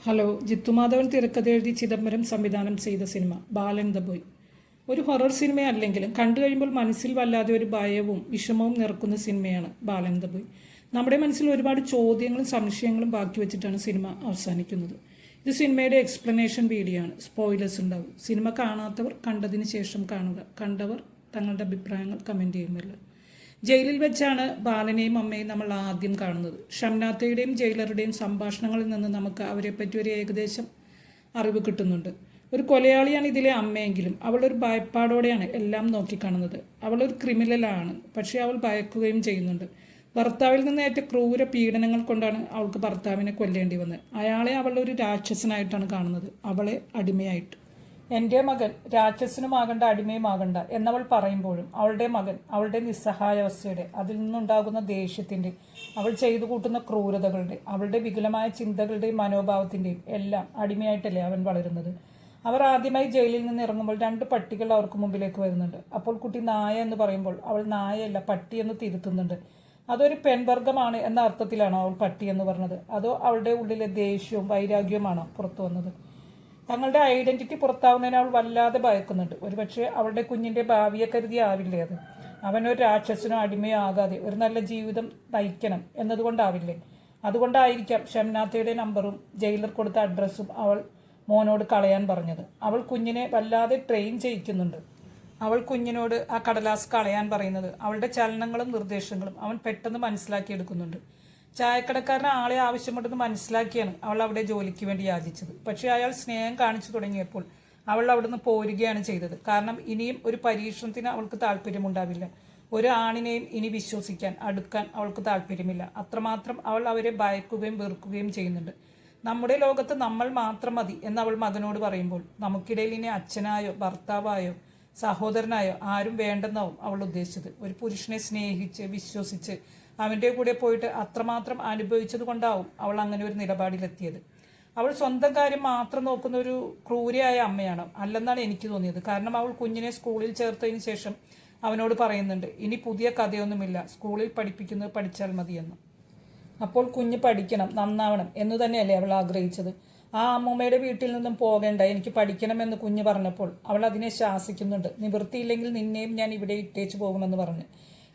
Hello, ജിത്തുമാധവൻ തിരക്കഥ ചിദംബരം സംവിധാനം ചെയ്ത സിനിമ ബാലൻ ദ ബോയ്. ഒരു ഹൊറർ സിനിമയല്ലെങ്കിലും കണ്ടു കഴിയുമ്പോൾ മനസ്സിൽ വല്ലാതെ ഒരു ഭയവും വിഷമവും നിറക്കുന്ന സിനിമയാണ് ബാലൻ ദ ബോയ്. നമ്മുടെ മനസ്സിൽ ഒരുപാട് ചോദ്യങ്ങളും സംശയങ്ങളും ബാക്കി വെച്ചിട്ടാണ് സിനിമ അവസാനിക്കുന്നത്. ഇത് സിനിമയുടെ എക്സ്പ്ലനേഷൻ വീഡിയോ ആണ്. സ്പോയിലേഴ്സ് ഉണ്ടാവും. സിനിമ കാണാത്തവർ കണ്ടതിന് ശേഷം കാണുക. കണ്ടവർ തങ്ങളുടെ അഭിപ്രായങ്ങൾ കമൻറ്റ് ചെയ്യുമല്ലോ. ജയിലിൽ വെച്ചാണ് ബാലനെയും അമ്മയും നമ്മൾ ആദ്യം കാണുന്നത്. ഷംനാത്തയുടെയും ജയിലറുടെയും സംഭാഷണങ്ങളിൽ നിന്ന് നമുക്ക് അവരെപ്പറ്റി ഒരു ഏകദേശം അറിവ് കിട്ടുന്നുണ്ട്. ഒരു കൊലയാളിയാണ് ഇതിലെ അമ്മയെങ്കിലും അവളൊരു ഭയപ്പാടോടെയാണ് എല്ലാം നോക്കിക്കാണുന്നത്. അവളൊരു ക്രിമിനലാണ്, പക്ഷേ അവൾ ഭയക്കുകയും ചെയ്യുന്നുണ്ട്. ഭർത്താവിൽ നിന്ന് ഏറ്റ ക്രൂര പീഡനങ്ങൾ കൊണ്ടാണ് അവൾക്ക് ഭർത്താവിനെ കൊല്ലേണ്ടി വന്നത്. അയാളെ അവളൊരു രാക്ഷസനായിട്ടാണ് കാണുന്നത്, അവളെ അടിമയായിട്ട്. എൻ്റെ മകൻ രാക്ഷസനുമാകണ്ട അടിമയുമാകണ്ട എന്നവൾ പറയുമ്പോഴും അവളുടെ മകൻ അവളുടെ നിസ്സഹായാവസ്ഥയുടെ, അതിൽ നിന്നുണ്ടാകുന്ന ദേഷ്യത്തിൻ്റെ, അവൾ ചെയ്തു കൂട്ടുന്ന ക്രൂരതകളുടെ, അവളുടെ വികലമായ ചിന്തകളുടെയും മനോഭാവത്തിൻ്റെയും എല്ലാം അടിമയായിട്ടല്ലേ അവൻ വളരുന്നത്. അവർ ആദ്യമായി ജയിലിൽ നിന്ന് ഇറങ്ങുമ്പോൾ 2 പട്ടികൾ അവർക്ക് മുമ്പിലേക്ക് വരുന്നുണ്ട്. അപ്പോൾ കുട്ടി നായ എന്ന് പറയുമ്പോൾ അവൾ നായയല്ല പട്ടി എന്ന് തിരുത്തുന്നുണ്ട്. അതൊരു പെൺവർഗമാണ് എന്ന അർത്ഥത്തിലാണോ അവൾ പട്ടി എന്ന് പറഞ്ഞത്, അതോ അവളുടെ ഉള്ളിലെ ദേഷ്യവും വൈരാഗ്യവുമാണോ പുറത്തു വന്നത്? തങ്ങളുടെ ഐഡന്റിറ്റി പുറത്താവുന്നതിന് അവൾ വല്ലാതെ ഭയക്കുന്നുണ്ട്. ഒരുപക്ഷെ അവളുടെ കുഞ്ഞിൻ്റെ ഭാവിയെ കരുതി ആവില്ലേ അത്? അവനൊരു രാക്ഷസനോ അടിമയോ ആകാതെ ഒരു നല്ല ജീവിതം നയിക്കണം എന്നതുകൊണ്ടാവില്ലേ? അതുകൊണ്ടായിരിക്കാം ഷംനാത്തയുടെ നമ്പറും ജയിലർ കൊടുത്ത അഡ്രസ്സും അവൾ മോനോട് കളയാൻ പറഞ്ഞത്. അവൾ കുഞ്ഞിനെ വല്ലാതെ ട്രെയിൻ ചെയ്യിക്കുന്നുണ്ട്. അവൾ കുഞ്ഞിനോട് ആ കടലാസ് കളയാൻ പറയുന്നത് അവളുടെ ചലനങ്ങളും നിർദ്ദേശങ്ങളും അവൻ പെട്ടെന്ന് മനസ്സിലാക്കിയെടുക്കുന്നുണ്ട്. ചായക്കടക്കാരന് ആളെ ആവശ്യമുണ്ടെന്ന് മനസ്സിലാക്കിയാണ് അവൾ അവിടെ ജോലിക്ക് വേണ്ടി യാചിച്ചത്. പക്ഷേ അയാൾ സ്നേഹം കാണിച്ചു തുടങ്ങിയപ്പോൾ അവൾ അവിടുന്ന് പോരുകയാണ് ചെയ്തത്. കാരണം ഇനിയും ഒരു പരീക്ഷണത്തിന് അവൾക്ക് താല്പര്യമുണ്ടാവില്ല. ഒരു ആണിനെയും ഇനി വിശ്വസിക്കാൻ അടുക്കാൻ അവൾക്ക് താല്പര്യമില്ല. അത്രമാത്രം അവൾ അവരെ ഭയക്കുകയും വെറുക്കുകയും ചെയ്യുന്നുണ്ട്. നമ്മുടെ ലോകത്ത് നമ്മൾ മാത്രം മതി എന്ന് അവൾ മകനോട് പറയുമ്പോൾ നമുക്കിടയിൽ ഇനി അച്ഛനായോ ഭർത്താവായോ സഹോദരനായോ ആരും വേണ്ടെന്നാവും അവൾ ഉദ്ദേശിച്ചത്. ഒരു പുരുഷനെ സ്നേഹിച്ച് വിശ്വസിച്ച് അവൻ്റെ കൂടെ പോയിട്ട് അത്രമാത്രം അനുഭവിച്ചത് കൊണ്ടാവും അവൾ അങ്ങനെ ഒരു നിലപാടിലെത്തിയത്. അവൾ സ്വന്തം കാര്യം മാത്രം നോക്കുന്ന ഒരു ക്രൂരയായ അമ്മയാണ് അല്ലെന്നാണ് എനിക്ക് തോന്നിയത്. കാരണം അവൾ കുഞ്ഞിനെ സ്കൂളിൽ ചേർത്തതിന് ശേഷം അവനോട് പറയുന്നുണ്ട്, ഇനി പുതിയ കഥയൊന്നുമില്ല, സ്കൂളിൽ പഠിപ്പിക്കുന്നത് പഠിച്ചാൽ മതിയെന്ന്. അപ്പോൾ കുഞ്ഞ് പഠിക്കണം, നന്നാവണം എന്നു തന്നെയല്ലേ അവൾ ആഗ്രഹിച്ചത്. ആ അമ്മൂമ്മയുടെ വീട്ടിൽ നിന്നും പോകേണ്ട, എനിക്ക് പഠിക്കണമെന്ന് കുഞ്ഞ് പറഞ്ഞപ്പോൾ അവൾ അതിനെ ശാസിക്കുന്നുണ്ട്. നിവൃത്തിയില്ലെങ്കിൽ നിന്നെയും ഞാൻ ഇവിടെ ഇട്ടേച്ചു പോകുമെന്ന് പറഞ്ഞ്.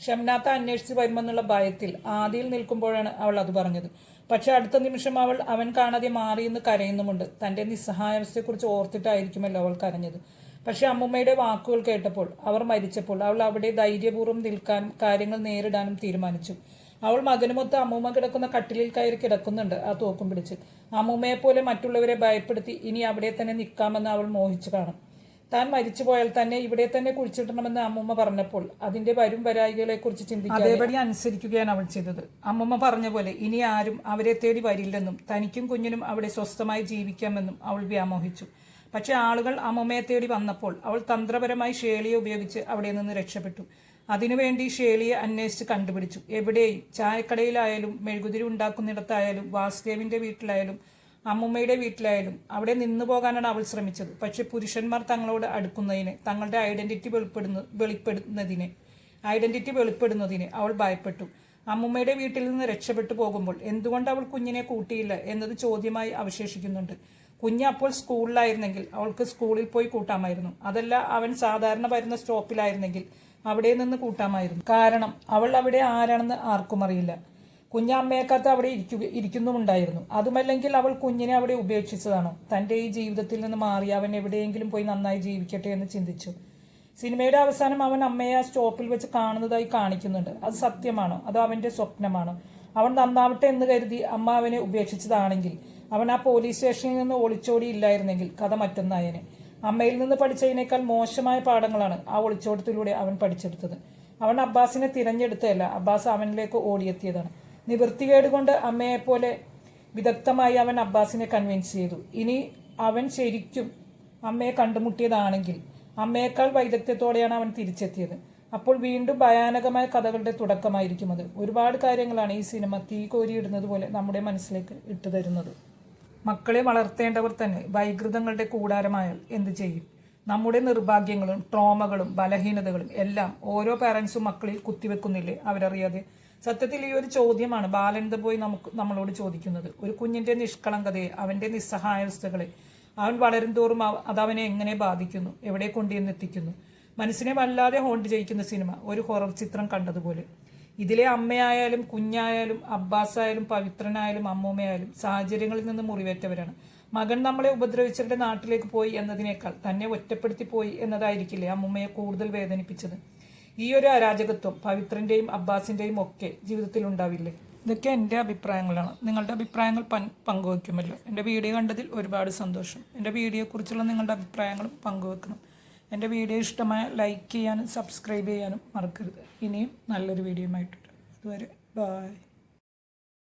ഷംനാത്ത അന്വേഷിച്ച് വരുമെന്നുള്ള ഭയത്തിൽ ആദിയിൽ നിൽക്കുമ്പോഴാണ് അവൾ അത് പറഞ്ഞത്. പക്ഷെ അടുത്ത നിമിഷം അവൻ കാണാതെ മാറിയെന്ന് കരയുന്നുമുണ്ട്. തൻ്റെ നിസ്സഹായാവസ്ഥയെക്കുറിച്ച് ഓർത്തിട്ടായിരിക്കുമല്ലോ അവൾ കരഞ്ഞത്. പക്ഷെ അമ്മുമ്മയുടെ വാക്കുകൾ കേട്ടപ്പോൾ, അവർ മരിച്ചപ്പോൾ അവൾ അവിടെ ധൈര്യപൂർവ്വം നിൽക്കാനും കാര്യങ്ങൾ നേരിടാനും തീരുമാനിച്ചു. അവൾ മകനുമൊത്ത് അമ്മൂമ്മ കിടക്കുന്ന കട്ടിലിൽ കയറി കിടക്കുന്നുണ്ട്, ആ തോക്കും പിടിച്ച്. അമ്മൂമ്മയെപ്പോലെ മറ്റുള്ളവരെ ഭയപ്പെടുത്തി ഇനി അവിടെ തന്നെ നിൽക്കാമെന്ന് അവൾ മോഹിച്ചു കാണും. താൻ മരിച്ചു പോയാൽ തന്നെ ഇവിടെ തന്നെ കുഴിച്ചിടണമെന്ന് അമ്മൂമ്മ പറഞ്ഞപ്പോൾ അതിന്റെ വരും വരായികളെക്കുറിച്ച് ചിന്തിക്കുക, അതേപടി അനുസരിക്കുകയാണ് അവൾ ചെയ്തത്. അമ്മൂമ്മ പറഞ്ഞ പോലെ ഇനി ആരും അവരെ തേടി വരില്ലെന്നും തനിക്കും കുഞ്ഞിനും അവിടെ സ്വസ്ഥമായി ജീവിക്കാമെന്നും അവൾ വ്യാമോഹിച്ചു. പക്ഷെ ആളുകൾ അമ്മൂമ്മയെ തേടി വന്നപ്പോൾ അവൾ തന്ത്രപരമായി ഷേളിയെ ഉപയോഗിച്ച് അവിടെ നിന്ന് രക്ഷപ്പെട്ടു. അതിനുവേണ്ടി ഷേളിയെ അന്വേഷിച്ച് കണ്ടുപിടിച്ചു. എവിടെയും, ചായക്കടയിലായാലും മെഴുകുതിരി ഉണ്ടാക്കുന്നിടത്തായാലും വാസുദേവിന്റെ വീട്ടിലായാലും അമ്മുമ്മയുടെ വീട്ടിലായാലും അവിടെ നിന്നു പോകാനാണ് അവൾ ശ്രമിച്ചത്. പക്ഷെ പുരുഷന്മാർ തങ്ങളോട് അടുക്കുന്നതിന്, തങ്ങളുടെ ഐഡന്റിറ്റി വെളിപ്പെടുന്നതിന് അവൾ ഭയപ്പെട്ടു. അമ്മുമ്മയുടെ വീട്ടിൽ നിന്ന് രക്ഷപ്പെട്ടു പോകുമ്പോൾ എന്തുകൊണ്ട് അവൾ കുഞ്ഞിനെ കൂട്ടിയില്ല എന്നത് ചോദ്യമായി അവശേഷിക്കുന്നുണ്ട്. കുഞ്ഞ് അപ്പോൾ സ്കൂളിലായിരുന്നെങ്കിൽ അവൾക്ക് സ്കൂളിൽ പോയി കൂട്ടാമായിരുന്നു. അതല്ല, അവൻ സാധാരണ വരുന്ന സ്റ്റോപ്പിലായിരുന്നെങ്കിൽ അവിടെ നിന്ന് കൂട്ടാമായിരുന്നു. കാരണം അവൾ അവിടെ ആരാണെന്ന് ആർക്കും അറിയില്ല. കുഞ്ഞ് അമ്മയെക്കാത്ത് അവിടെ ഇരിക്കുന്നുമുണ്ടായിരുന്നു. അതുമല്ലെങ്കിൽ അവൾ കുഞ്ഞിനെ അവിടെ ഉപേക്ഷിച്ചതാണോ? തൻ്റെ ഈ ജീവിതത്തിൽ നിന്ന് മാറി അവൻ എവിടെയെങ്കിലും പോയി നന്നായി ജീവിക്കട്ടെ എന്ന് ചിന്തിച്ചു. സിനിമയുടെ അവസാനം അവൻ അമ്മയെ ആ സ്റ്റോപ്പിൽ വെച്ച് കാണുന്നതായി കാണിക്കുന്നുണ്ട്. അത് സത്യമാണോ അതോ അവൻ്റെ സ്വപ്നമാണോ? അവൻ നന്നാവട്ടെ എന്ന് കരുതി അമ്മ അവനെ ഉപേക്ഷിച്ചതാണെങ്കിൽ, അവൻ ആ പോലീസ് സ്റ്റേഷനിൽ നിന്ന് ഒളിച്ചോടിയില്ലായിരുന്നെങ്കിൽ കഥ മറ്റൊന്നായനെ. അമ്മയിൽ നിന്ന് പഠിച്ചതിനേക്കാൾ മോശമായ പാഠങ്ങളാണ് ആ ഒളിച്ചോട്ടത്തിലൂടെ അവൻ പഠിച്ചെടുത്തത്. അവൻ അബ്ബാസിനെ തിരഞ്ഞെടുത്തതല്ല, അബ്ബാസ് അവനിലേക്ക് ഓടിയെത്തിയതാണ്. നിവൃത്തികേട് കൊണ്ട് അമ്മയെപ്പോലെ വിദഗ്ധമായി അവൻ അബ്ബാസിനെ കൺവിൻസ് ചെയ്തു. ഇനി അവൻ ശരിക്കും അമ്മയെ കണ്ടുമുട്ടിയതാണെങ്കിൽ അമ്മയേക്കാൾ വൈദഗ്ധ്യത്തോടെയാണ് അവൻ തിരിച്ചെത്തിയത്. അപ്പോൾ വീണ്ടും ഭയാനകമായ കഥകളുടെ തുടക്കമായിരിക്കും അത്. ഒരുപാട് കാര്യങ്ങളാണ് ഈ സിനിമ തീ കോരിയിടുന്നത് പോലെ നമ്മുടെ മനസ്സിലേക്ക് ഇട്ടുതരുന്നത്. മക്കളെ വളർത്തേണ്ടവർ തന്നെ വൈകൃതങ്ങളുടെ കൂടാരമായാൽ എന്തു ചെയ്യും? നമ്മുടെ നിർഭാഗ്യങ്ങളും ട്രോമകളും ബലഹീനതകളും എല്ലാം ഓരോ പാരൻസും മക്കളിൽ കുത്തിവെക്കുന്നില്ലേ അവരറിയാതെ? സത്യത്തിൽ ഈ ഒരു ചോദ്യമാണ് ബാലൻ ദ ബോയ് നമ്മളോട് ചോദിക്കുന്നത്. ഒരു കുഞ്ഞിൻ്റെ നിഷ്കളങ്കതയെ, അവൻ്റെ നിസ്സഹായാവസ്ഥകളെ, അവൻ വളരും തോറും അതവനെ എങ്ങനെ ബാധിക്കുന്നു, എവിടെ കൊണ്ടുവന്നെത്തിക്കുന്നു. മനസ്സിനെ വല്ലാതെ ഹോണ്ട് ചെയ്യിക്കുന്ന സിനിമ, ഒരു ഹൊറർ ചിത്രം കണ്ടതുപോലെ. ഇതിലെ അമ്മയായാലും കുഞ്ഞായാലും അബ്ബാസായാലും പവിത്രനായാലും അമ്മൂമ്മയായാലും സാഹചര്യങ്ങളിൽ നിന്ന് മുറിവേറ്റവരാണ്. മകൻ നമ്മളെ ഉപദ്രവിച്ചവരുടെ നാട്ടിലേക്ക് പോയി എന്നതിനേക്കാൾ തന്നെ ഒറ്റപ്പെടുത്തി പോയി എന്നതായിരിക്കില്ലേ അമ്മൂമ്മയെ കൂടുതൽ വേദനിപ്പിച്ചത്. ഈ ഒരു അരാജകത്വം പവിത്രൻ്റെയും അബ്ബാസിൻ്റെയും ഒക്കെ ജീവിതത്തിൽ ഉണ്ടാവില്ലേ? ഇതൊക്കെ എൻ്റെ അഭിപ്രായങ്ങളാണ്. നിങ്ങളുടെ അഭിപ്രായങ്ങൾ പങ്കുവയ്ക്കുമല്ലോ. എൻ്റെ വീഡിയോ കണ്ടതിൽ ഒരുപാട് സന്തോഷം. എൻ്റെ വീഡിയോയെക്കുറിച്ചുള്ള നിങ്ങളുടെ അഭിപ്രായങ്ങളും പങ്കുവെക്കണം. എൻ്റെ വീഡിയോ ഇഷ്ടമായ ലൈക്ക് ചെയ്യാനും സബ്സ്ക്രൈബ് ചെയ്യാനും മറക്കരുത്. ഇനിയും നല്ലൊരു വീഡിയോയുമായിട്ടുണ്ട്. അതുവരെ ബൈ.